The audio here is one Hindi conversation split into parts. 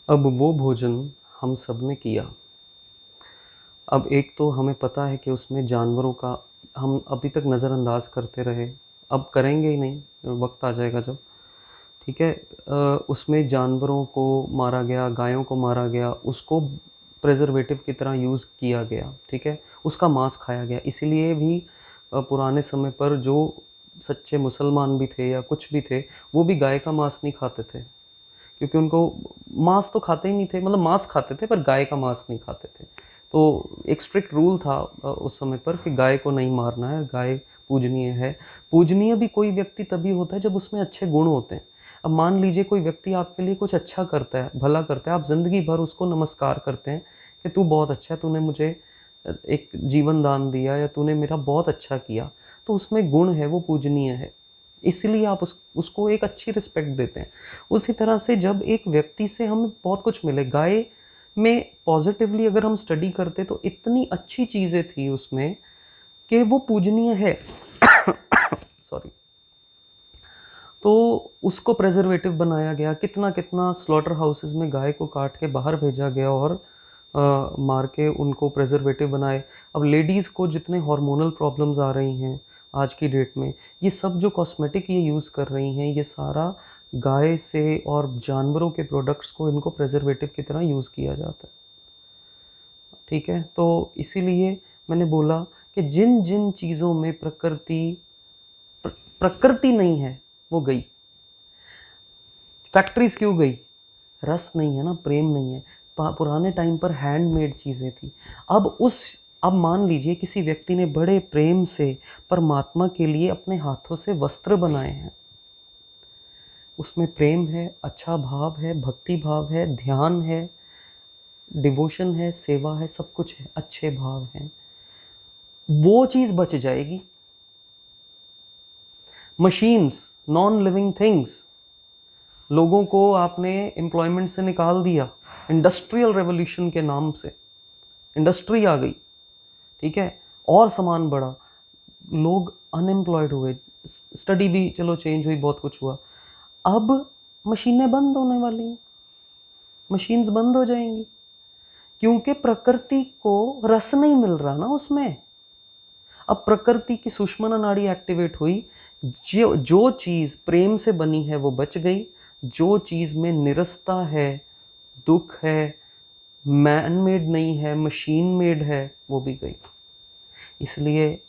अब वो भोजन हम सब ने किया। अब एक तो हमें पता है कि उसमें जानवरों का हम अभी तक नज़रअंदाज करते रहे, अब करेंगे ही नहीं, वक़्त आ जाएगा जब, ठीक है? उसमें जानवरों को मारा गया, गायों को मारा गया, उसको प्रिज़र्वेटिव की तरह यूज़ किया गया, ठीक है? उसका मांस खाया गया। इसीलिए भी पुराने समय पर जो सच्चे मुसलमान भी थे या कुछ भी थे, वो भी गाय का मांस नहीं खाते थे। क्योंकि उनको मांस तो खाते ही नहीं थे, मतलब मांस खाते थे पर गाय का मांस नहीं खाते थे। तो एक स्ट्रिक्ट रूल था उस समय पर कि गाय को नहीं मारना है, गाय पूजनीय है। पूजनीय भी कोई व्यक्ति तभी होता है जब उसमें अच्छे गुण होते हैं। अब मान लीजिए कोई व्यक्ति आपके लिए कुछ अच्छा करता है, भला करता है, आप ज़िंदगी भर उसको नमस्कार करते हैं कि तू बहुत अच्छा है, तूने मुझे एक जीवन दान दिया या तूने मेरा बहुत अच्छा किया, तो उसमें गुण है, वो पूजनीय है। इसलिए आप उसको एक अच्छी रिस्पेक्ट देते हैं। उसी तरह से जब एक व्यक्ति से हमें बहुत कुछ मिले, गाय में पॉजिटिवली अगर हम स्टडी करते तो इतनी अच्छी चीज़ें थी उसमें कि वो पूजनीय है। सॉरी। तो उसको प्रेजर्वेटिव बनाया गया, कितना कितना स्लॉटर हाउसेस में गाय को काट के बाहर भेजा गया और मार के उनको प्रेजर्वेटिव बनाए। अब लेडीज़ को जितने हार्मोनल प्रॉब्लम्स आ रही हैं आज की डेट में, ये सब जो कॉस्मेटिक ये यूज़ कर रही हैं, ये सारा गाय से और जानवरों के प्रोडक्ट्स को इनको प्रेजर्वेटिव की तरह यूज़ किया जाता है, ठीक है? तो इसीलिए मैंने बोला कि जिन जिन चीज़ों में प्रकृति नहीं है वो गई। फैक्ट्रीज क्यों गई? रस नहीं है ना, प्रेम नहीं है। पुराने टाइम पर हैंडमेड चीज़ें थी। अब मान लीजिए किसी व्यक्ति ने बड़े प्रेम से परमात्मा के लिए अपने हाथों से वस्त्र बनाए हैं, उसमें प्रेम है, अच्छा भाव है, भक्ति भाव है, ध्यान है, डिवोशन है, सेवा है, सब कुछ है, अच्छे भाव हैं, वो चीज़ बच जाएगी। मशीन्स, नॉन लिविंग थिंग्स, लोगों को आपने एम्प्लॉयमेंट से निकाल दिया इंडस्ट्रियल रेवोल्यूशन के नाम से। इंडस्ट्री आ गई, ठीक है, और सामान बढ़ा, लोग अनएम्प्लॉयड हुए, स्टडी भी चलो चेंज हुई, बहुत कुछ हुआ। अब मशीनें बंद होने वाली हैं, मशीन्स बंद हो जाएंगी, क्योंकि प्रकृति को रस नहीं मिल रहा ना उसमें। अब प्रकृति की सुषुम्ना नाड़ी एक्टिवेट हुई, जो जो चीज़ प्रेम से बनी है वो बच गई, जो चीज़ में निरस्ता है, दुख है, मैन मेड नहीं है, मशीन मेड है, वो भी गई। इसलिए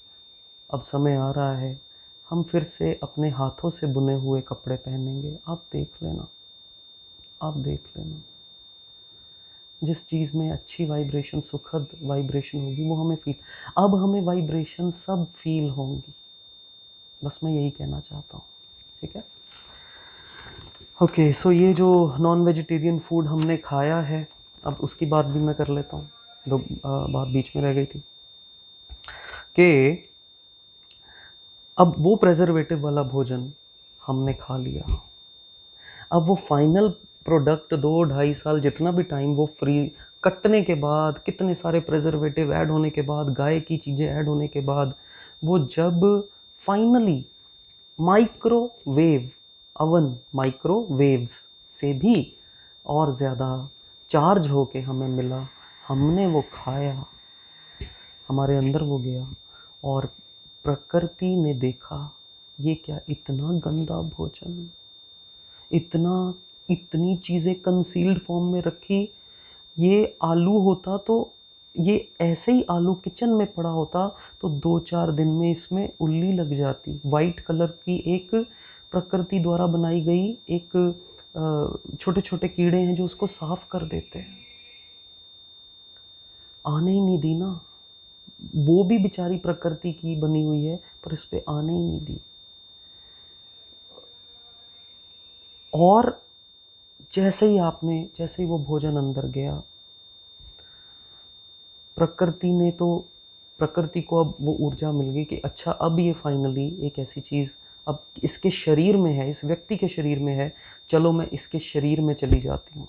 अब समय आ रहा है, हम फिर से अपने हाथों से बुने हुए कपड़े पहनेंगे। आप देख लेना, आप देख लेना, जिस चीज़ में अच्छी वाइब्रेशन, सुखद वाइब्रेशन होगी वो हमें फील, अब हमें वाइब्रेशन सब फील होंगी। बस मैं यही कहना चाहता हूँ, ठीक है? ओके, सो ये जो नॉन वेजिटेरियन फूड हमने खाया है, अब उसकी बात भी मैं कर लेता हूँ, दो बात बीच में रह गई थी कि अब वो प्रेजर्वेटिव वाला भोजन हमने खा लिया। अब वो फाइनल प्रोडक्ट 2-2.5 साल जितना भी टाइम वो फ्री कटने के बाद, कितने सारे प्रेजर्वेटिव ऐड होने के बाद, गाय की चीज़ें ऐड होने के बाद, वो जब फाइनली माइक्रोवेव अवन, माइक्रोवेव्स से भी और ज़्यादा चार्ज होके हमें मिला, हमने वो खाया, हमारे अंदर वो गया और प्रकृति ने देखा ये क्या इतना गंदा भोजन, इतना इतनी चीज़ें कंसील्ड फॉर्म में रखी। ये आलू होता तो, ये ऐसे ही आलू किचन में पड़ा होता तो 2-4 दिन में इसमें उल्ली लग जाती। वाइट कलर की एक प्रकृति द्वारा बनाई गई एक छोटे छोटे कीड़े हैं जो उसको साफ कर देते हैं, आने ही नहीं दी ना। वो भी बेचारी प्रकृति की बनी हुई है पर इस पे आने ही नहीं दी। और जैसे ही वो भोजन अंदर गया, प्रकृति को अब वो ऊर्जा मिल गई कि अच्छा अब ये फाइनली एक ऐसी चीज़ अब इसके शरीर में है, इस व्यक्ति के शरीर में है, चलो मैं इसके शरीर में चली जाती हूँ।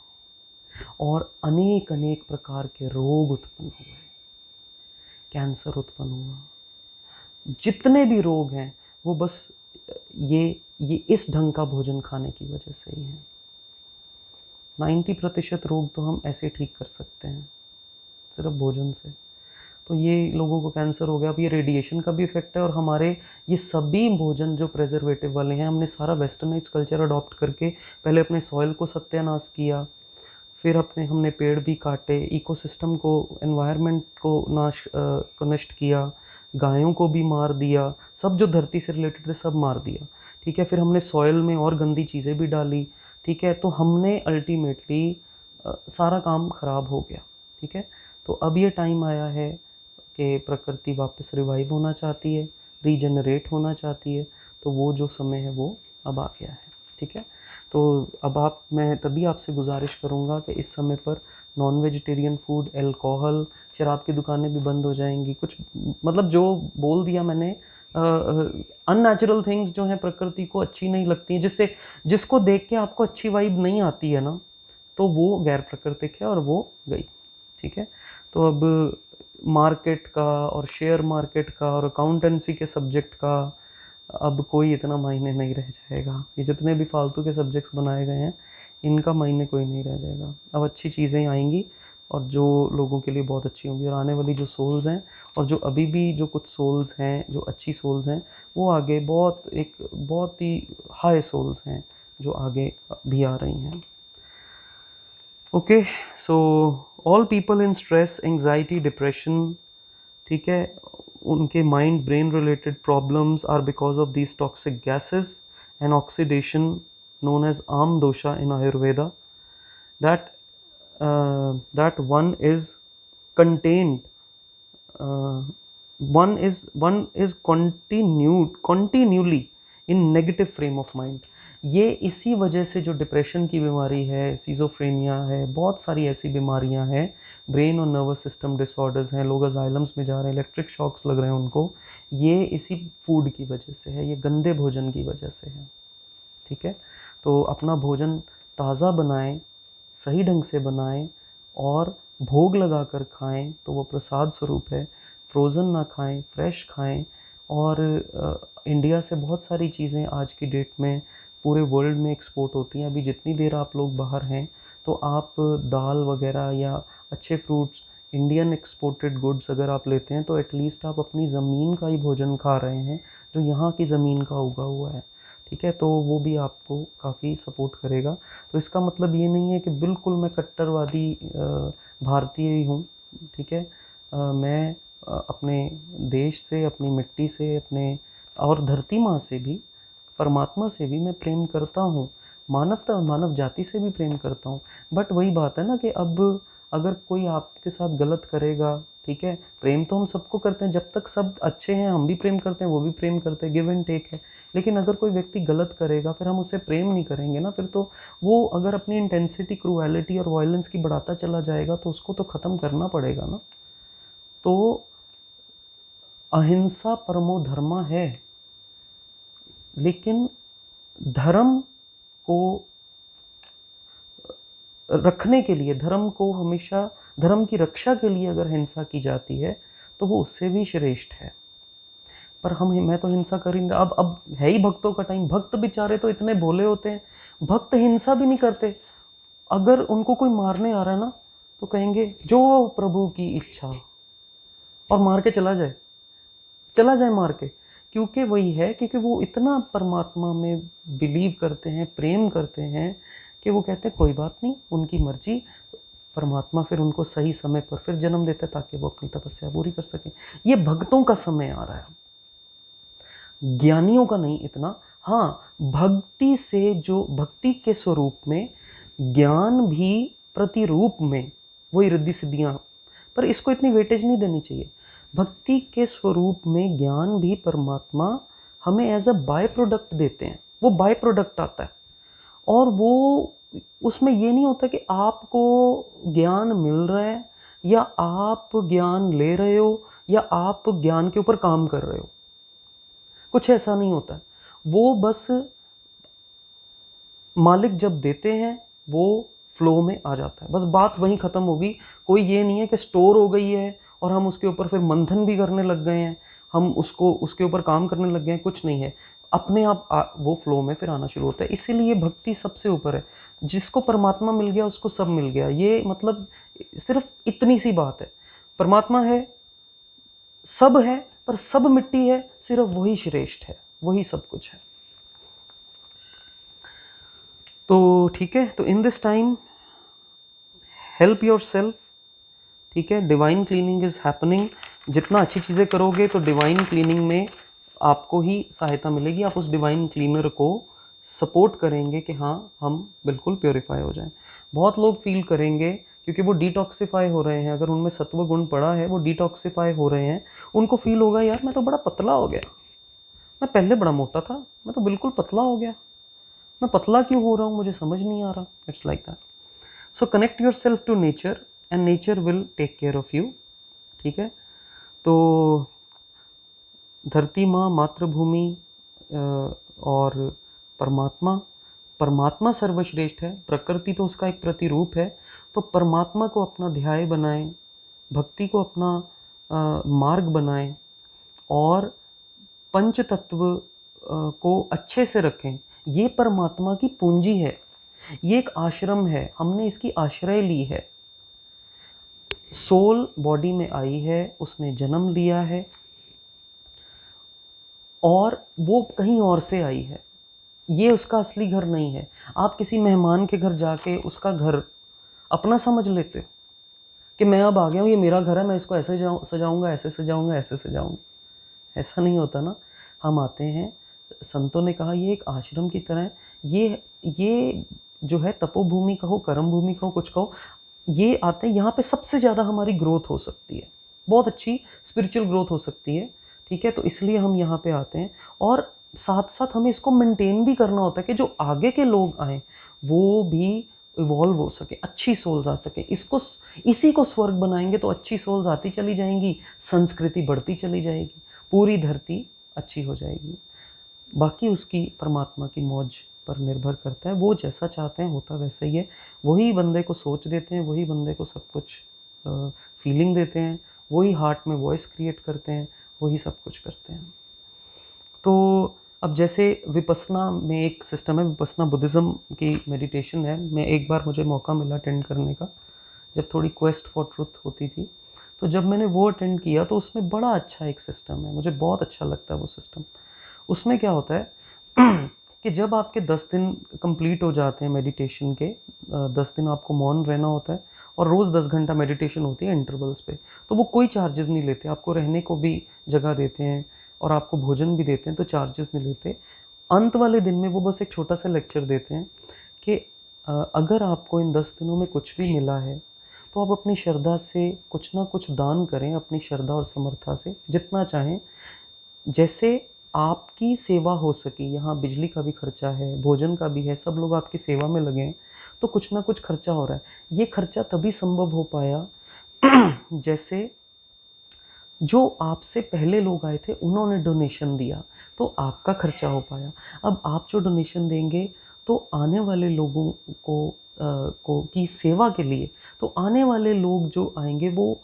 और अनेक अनेक प्रकार के रोग उत्पन्न हुए, कैंसर उत्पन्न हुआ, जितने भी रोग हैं वो बस ये इस ढंग का भोजन खाने की वजह से ही है। 90% रोग तो हम ऐसे ठीक कर सकते हैं सिर्फ भोजन से। तो ये लोगों को कैंसर हो गया, अब ये रेडिएशन का भी इफेक्ट है। और हमारे ये सभी भोजन जो प्रेजर्वेटिव वाले हैं, हमने सारा वेस्टर्नाइज कल्चर अडॉप्ट करके पहले अपने सॉइल को सत्यानाश किया, फिर हमने पेड़ भी काटे, इकोसिस्टम को, एनवायरनमेंट को नष्ट किया, गायों को भी मार दिया, सब जो धरती से रिलेटेड थे सब मार दिया, ठीक है। फिर हमने सॉइल में और गंदी चीज़ें भी डाली, ठीक है। तो हमने अल्टीमेटली सारा काम ख़राब हो गया, ठीक है। तो अब ये टाइम आया है कि प्रकृति वापस रिवाइव होना चाहती है, रीजनरेट होना चाहती है। तो वो जो समय है वो अब आ गया है, ठीक है। तो अब मैं तभी आपसे गुजारिश करूँगा कि इस समय पर नॉन वेजिटेरियन फूड, अल्कोहल, शराब की दुकानें भी बंद हो जाएंगी। कुछ मतलब जो बोल दिया मैंने, अननेचुरल थिंग्स जो हैं प्रकृति को अच्छी नहीं लगती हैं, जिसको देख के आपको अच्छी वाइब नहीं आती है ना, तो वो गैर प्राकृतिक है और वो गई, ठीक है। तो अब मार्केट का और शेयर मार्केट का और अकाउंटेंसी के सब्जेक्ट का अब कोई इतना मायने नहीं रह जाएगा। ये जितने भी फालतू के सब्जेक्ट्स बनाए गए हैं, इनका मायने कोई नहीं रह जाएगा। अब अच्छी चीज़ें आएंगी और जो लोगों के लिए बहुत अच्छी होंगी, और आने वाली जो सोल्स हैं, और जो अभी भी जो कुछ सोल्स हैं, जो अच्छी सोल्स हैं, वो आगे बहुत ही हाई सोल्स हैं जो आगे भी आ रही हैं। Okay, so all people in stress, anxiety, depression, ठीक है, उनके mind brain related problems are because of these toxic gases and oxidation known as am dosha in Ayurveda, that one is contained, one is continually in negative frame of mind. ये इसी वजह से जो डिप्रेशन की बीमारी है, सीजोफ्रेनिया है, बहुत सारी ऐसी बीमारियां हैं, ब्रेन और नर्वस सिस्टम डिसऑर्डर्स हैं, लोग अजाइलम्स में जा रहे हैं, इलेक्ट्रिक शॉक्स लग रहे हैं उनको, ये इसी फूड की वजह से है, ये गंदे भोजन की वजह से है, ठीक है। तो अपना भोजन ताज़ा बनाएं, सही ढंग से बनाएं और भोग लगाकर खाएं तो वो प्रसाद स्वरूप है। फ्रोज़न ना खाएं, फ्रेश खाएं। और इंडिया से बहुत सारी चीज़ें आज की डेट में पूरे वर्ल्ड में एक्सपोर्ट होती हैं। अभी जितनी देर आप लोग बाहर हैं तो आप दाल वगैरह या अच्छे फ्रूट्स, इंडियन एक्सपोर्टेड गुड्स अगर आप लेते हैं तो एटलीस्ट आप अपनी ज़मीन का ही भोजन खा रहे हैं जो यहाँ की ज़मीन का उगा हुआ है, ठीक है। तो वो भी आपको काफ़ी सपोर्ट करेगा। तो इसका मतलब ये नहीं है कि बिल्कुल मैं कट्टरवादी भारतीय ही हूँ, ठीक है। मैं अपने देश से, अपनी मिट्टी से, अपने और धरती माँ से भी, परमात्मा से भी मैं प्रेम करता हूँ, मानवता, मानव जाति से भी प्रेम करता हूँ। बट वही बात है ना कि अब अगर कोई आपके साथ गलत करेगा, ठीक है, प्रेम तो हम सबको करते हैं, जब तक सब अच्छे हैं हम भी प्रेम करते हैं, वो भी प्रेम करते हैं, गिव एंड टेक है। लेकिन अगर कोई व्यक्ति गलत करेगा फिर हम उसे प्रेम नहीं करेंगे ना, फिर तो वो अगर अपनी इंटेंसिटी, क्रूएलिटी और वायलेंस की बढ़ाता चला जाएगा तो उसको तो ख़त्म करना पड़ेगा ना। तो अहिंसा परमो धर्मा है, लेकिन धर्म को रखने के लिए, धर्म को हमेशा, धर्म की रक्षा के लिए अगर हिंसा की जाती है तो वो उससे भी श्रेष्ठ है। पर मैं तो हिंसा कर ही नहीं। अब है ही भक्तों का टाइम, भक्त बेचारे तो इतने भोले होते हैं, भक्त हिंसा भी नहीं करते। अगर उनको कोई मारने आ रहा है ना तो कहेंगे जो प्रभु की इच्छा, और मार के चला जाए मार के। क्योंकि वही है, क्योंकि वो इतना परमात्मा में बिलीव करते हैं, प्रेम करते हैं कि वो कहते हैं कोई बात नहीं, उनकी मर्जी। परमात्मा फिर उनको सही समय पर फिर जन्म देता है ताकि वो अपनी तपस्या पूरी कर सकें। ये भक्तों का समय आ रहा है, ज्ञानियों का नहीं इतना। हाँ, भक्ति से, जो भक्ति के स्वरूप में, ज्ञान भी प्रतिरूप में, वही रिद्धि सिद्धियाँ, पर इसको इतनी वेटेज नहीं देनी चाहिए। भक्ति के स्वरूप में ज्ञान भी परमात्मा हमें एज अ बाय प्रोडक्ट देते हैं, वो बाय प्रोडक्ट आता है। और वो उसमें ये नहीं होता कि आपको ज्ञान मिल रहा है या आप ज्ञान ले रहे हो या आप ज्ञान के ऊपर काम कर रहे हो, कुछ ऐसा नहीं होता। वो बस मालिक जब देते हैं वो फ्लो में आ जाता है, बस बात वहीं ख़त्म होगी। कोई ये नहीं है कि स्टोर हो गई है और हम उसके ऊपर फिर मंथन भी करने लग गए हैं, हम उसके ऊपर काम करने लग गए हैं, कुछ नहीं है। अपने आप वो फ्लो में फिर आना शुरू होता है। इसीलिए भक्ति सबसे ऊपर है। जिसको परमात्मा मिल गया उसको सब मिल गया, ये मतलब सिर्फ इतनी सी बात है। परमात्मा है, सब है, पर सब मिट्टी है, सिर्फ वही श्रेष्ठ है, वही सब कुछ है। तो ठीक है, तो in this time help your self, ठीक है। Divine cleaning is happening. जितना अच्छी चीज़ें करोगे तो डिवाइन क्लीनिंग में आपको ही सहायता मिलेगी। आप उस डिवाइन क्लीनर को सपोर्ट करेंगे कि हाँ हम बिल्कुल प्योरीफाई हो जाएं। बहुत लोग फील करेंगे क्योंकि वो डिटॉक्सिफाई हो रहे हैं, अगर उनमें सत्व गुण पड़ा है, वो डिटॉक्सिफाई हो रहे हैं, उनको फील होगा यार मैं तो बड़ा पतला हो गया, मैं पहले बड़ा मोटा था, मैं तो बिल्कुल पतला हो गया, मैं पतला क्यों हो रहा हूँ, मुझे समझ नहीं आ रहा। It's like that. So connect yourself to nature and nature will take care of you, ठीक है। तो धरती माँ, मातृभूमि और परमात्मा, परमात्मा सर्वश्रेष्ठ है, प्रकृति तो उसका एक प्रतिरूप है। तो परमात्मा को अपना ध्याय बनाएं, भक्ति को अपना मार्ग बनाएं और पंच तत्व को अच्छे से रखें। ये परमात्मा की पूंजी है, ये एक आश्रम है, हमने इसकी आश्रय ली है। सोल बॉडी में आई है, उसने जन्म लिया है और वो कहीं और से आई है, ये उसका असली घर नहीं है। आप किसी मेहमान के घर जाके उसका घर अपना समझ लेते हो कि मैं अब आ गया हूँ, ये मेरा घर है, मैं इसको ऐसे सजाऊंगा, ऐसे सजाऊंगा, ऐसे सजाऊंगा। ऐसा नहीं होता ना। हम आते हैं, संतों ने कहा ये एक आश्रम की तरह है। ये जो है तपोभूमि कहो, कर्म भूमि कहो, कुछ कहो, ये आते हैं यहाँ पे सबसे ज़्यादा हमारी ग्रोथ हो सकती है, बहुत अच्छी स्पिरिचुअल ग्रोथ हो सकती है, ठीक है। तो इसलिए हम यहाँ पे आते हैं और साथ साथ हमें इसको मेंटेन भी करना होता है कि जो आगे के लोग आए वो भी इवॉल्व हो सके, अच्छी सोल्स आ सके। इसी को स्वर्ग बनाएंगे तो अच्छी सोल्स आती चली जाएंगी, संस्कृति बढ़ती चली जाएगी, पूरी धरती अच्छी हो जाएगी। बाकी उसकी परमात्मा की मौज पर निर्भर करता है, वो जैसा चाहते हैं होता वैसा ही है। वही बंदे को सोच देते हैं, वही बंदे को सब कुछ फीलिंग देते हैं, वही हार्ट में वॉइस क्रिएट करते हैं, वही सब कुछ करते हैं। तो अब जैसे विपस्सना में एक सिस्टम है, विपस्सना बुद्धिज़्म की मेडिटेशन है। मैं एक बार मुझे मौका मिला अटेंड करने का, जब थोड़ी क्वेस्ट फॉर ट्रुथ होती थी, तो जब मैंने वो अटेंड किया तो उसमें बड़ा अच्छा एक सिस्टम है, मुझे बहुत अच्छा लगता है वो सिस्टम। उसमें क्या होता है कि जब आपके 10 दिन कंप्लीट हो जाते हैं मेडिटेशन के, 10 दिन आपको मौन रहना होता है और रोज़ 10 घंटा मेडिटेशन होती है इंटरवल्स पे, तो वो कोई चार्जेस नहीं लेते, आपको रहने को भी जगह देते हैं और आपको भोजन भी देते हैं, तो चार्जेस नहीं लेते। अंत वाले दिन में वो बस एक छोटा सा लेक्चर देते हैं कि अगर आपको इन 10 दिनों में कुछ भी मिला है तो आप अपनी श्रद्धा से कुछ ना कुछ दान करें, अपनी श्रद्धा और समर्था से जितना चाहें, जैसे आपकी सेवा हो सके। यहाँ बिजली का भी खर्चा है, भोजन का भी है, सब लोग आपकी सेवा में लगे हैं, तो कुछ ना कुछ खर्चा हो रहा है। ये खर्चा तभी संभव हो पाया जैसे जो आपसे पहले लोग आए थे उन्होंने डोनेशन दिया, तो आपका खर्चा हो पाया। अब आप जो डोनेशन देंगे तो आने वाले लोगों को की सेवा के लिए, तो आने वाले लोग जो आएंगे वो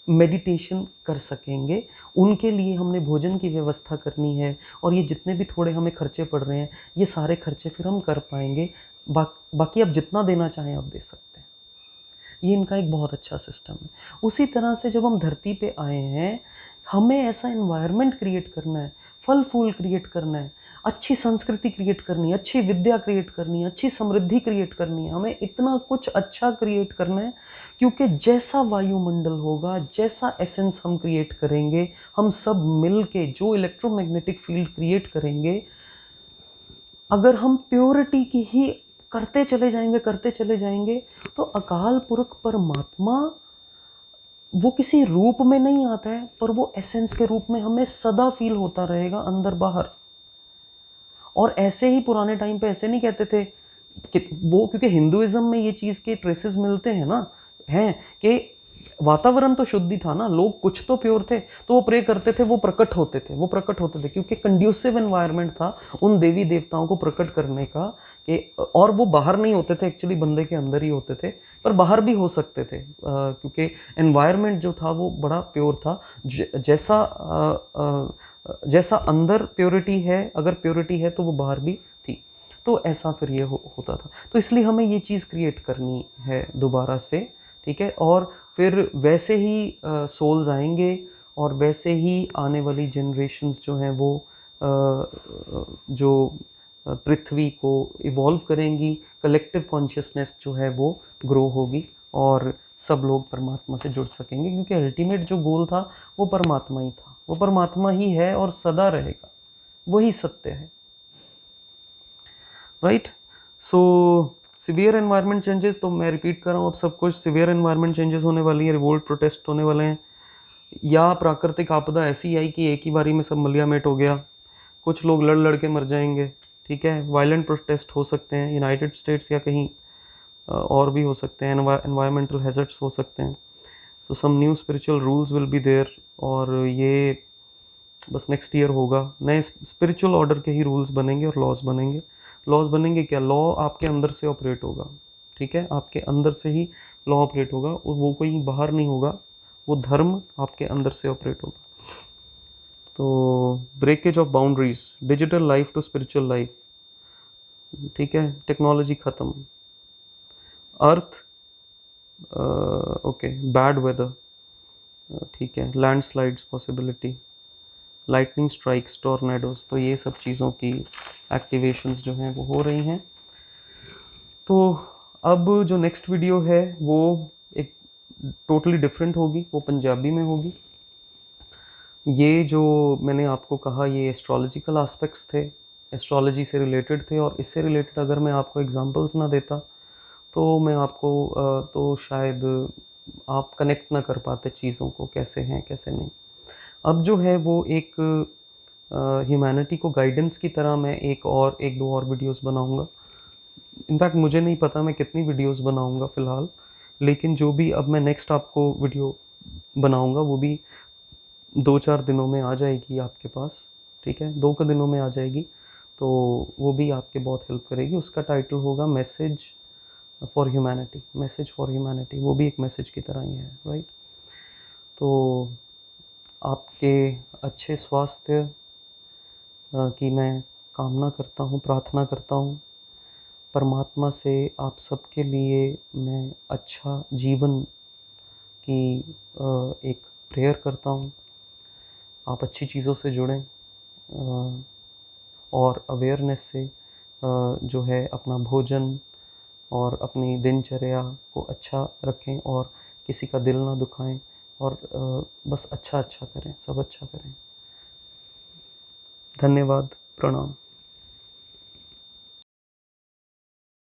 मेडिटेशन कर सकेंगे, उनके लिए हमने भोजन की व्यवस्था करनी है, और ये जितने भी थोड़े हमें खर्चे पड़ रहे हैं ये सारे खर्चे फिर हम कर पाएंगे। बाकी आप जितना देना चाहें आप दे सकते हैं। ये इनका एक बहुत अच्छा सिस्टम है। उसी तरह से जब हम धरती पे आए हैं, हमें ऐसा एनवायरनमेंट क्रिएट करना है, फल फूल क्रिएट करना है, अच्छी संस्कृति क्रिएट करनी है, अच्छी विद्या क्रिएट करनी है, अच्छी समृद्धि क्रिएट करनी है, हमें इतना कुछ अच्छा क्रिएट करना है। क्योंकि जैसा वायुमंडल होगा, जैसा एसेंस हम क्रिएट करेंगे, हम सब मिल के जो इलेक्ट्रोमैग्नेटिक फील्ड क्रिएट करेंगे, अगर हम प्योरिटी की ही करते चले जाएंगे तो अकाल पुरख परमात्मा वो किसी रूप में नहीं आता है, पर वो एसेंस के रूप में हमें सदा फील होता रहेगा अंदर बाहर। और ऐसे ही पुराने टाइम पे ऐसे नहीं कहते थे कि वो, क्योंकि हिंदुइज्म में ये चीज़ के ट्रेसेस मिलते हैं ना, हैं कि वातावरण तो शुद्धि था ना, लोग कुछ तो प्योर थे, तो वो प्रे करते थे, वो प्रकट होते थे क्योंकि कंड्यूसिव एनवायरनमेंट था उन देवी देवताओं को प्रकट करने का। कि और वो बाहर नहीं होते थे, एक्चुअली बंदे के अंदर ही होते थे, पर बाहर भी हो सकते थे क्योंकि एनवायरनमेंट जो था वो बड़ा प्योर था। जैसा जैसा अंदर प्योरिटी है, अगर प्योरिटी है तो वो बाहर भी थी। तो ऐसा फिर ये होता था। तो इसलिए हमें ये चीज़ क्रिएट करनी है दोबारा से, ठीक है। और फिर वैसे ही सोल्स आएंगे और वैसे ही आने वाली जनरेशन्स जो हैं वो जो पृथ्वी को इवॉल्व करेंगी, कलेक्टिव कॉन्शियसनेस जो है वो ग्रो होगी और सब लोग परमात्मा से जुड़ सकेंगे, क्योंकि अल्टीमेट जो गोल था वो परमात्मा ही था, वो परमात्मा ही है और सदा रहेगा, वही सत्य है, right. So severe environment changes, तो मैं रिपीट कर रहा हूँ अब सब कुछ, सिवियर एनवायरनमेंट चेंजेस होने वाली है, रिवोल्ट प्रोटेस्ट होने वाले हैं, या प्राकृतिक आपदा ऐसी आई कि एक ही बारी में सब मलियामेट हो गया, कुछ लोग लड़ लड़ के मर जाएंगे, ठीक है। वायलेंट प्रोटेस्ट हो सकते हैं यूनाइटेड स्टेट्स या कहीं और भी हो सकते हैं, एनवायरमेंटल हैजर्ड्स हो सकते हैं। तो some new spiritual rules will be there, और ये बस नेक्स्ट ईयर होगा, नए स्पिरिचुअल ऑर्डर के ही रूल्स बनेंगे और लॉज बनेंगे। लॉज बनेंगे क्या, लॉ आपके अंदर से ऑपरेट होगा, ठीक है, आपके अंदर से ही लॉ ऑपरेट होगा, और वो कोई बाहर नहीं होगा, वो धर्म आपके अंदर से ऑपरेट होगा। तो breakage of boundaries, digital life to spiritual life, ठीक है, टेक्नोलॉजी ख़त्म, अर्थ ओके, बैड वेदर, ठीक है, landslides possibility, lightning strikes, tornadoes, तो ये सब चीज़ों की एक्टिवेशंस जो हैं वो हो रही हैं। तो अब जो नेक्स्ट वीडियो है वो एक टोटली डिफरेंट होगी, वो पंजाबी में होगी। ये जो मैंने आपको कहा ये एस्ट्रोलॉजिकल एस्पेक्ट्स थे, एस्ट्रोलॉजी से रिलेटेड थे, और इससे रिलेटेड अगर मैं आपको एग्जांपल्स ना देता तो मैं आपको तो शायद आप कनेक्ट ना कर पाते चीज़ों को, कैसे हैं कैसे नहीं। अब जो है वो एक ह्यूमैनिटी को गाइडेंस की तरह मैं एक दो और वीडियोस बनाऊंगा। इनफैक्ट मुझे नहीं पता मैं कितनी वीडियोस बनाऊंगा फ़िलहाल, लेकिन जो भी अब मैं नेक्स्ट आपको वीडियो बनाऊंगा वो भी 2-4 दिनों में आ जाएगी आपके पास, ठीक है, 2 दिनों में आ जाएगी। तो वो भी आपके बहुत हेल्प करेगी। उसका टाइटल होगा message for humanity, message for humanity, वो भी एक मैसेज की तरह ही है, राइट। तो आपके अच्छे स्वास्थ्य की मैं कामना करता हूँ, प्रार्थना करता हूँ। परमात्मा से आप सबके लिए मैं अच्छा जीवन की एक प्रेयर करता हूँ। आप अच्छी चीज़ों से जुड़ें और अवेयरनेस से जो है अपना भोजन और अपनी दिनचर्या को अच्छा रखें, और किसी का दिल ना दुखाएं, और बस अच्छा करें, सब अच्छा करें। धन्यवाद, प्रणाम।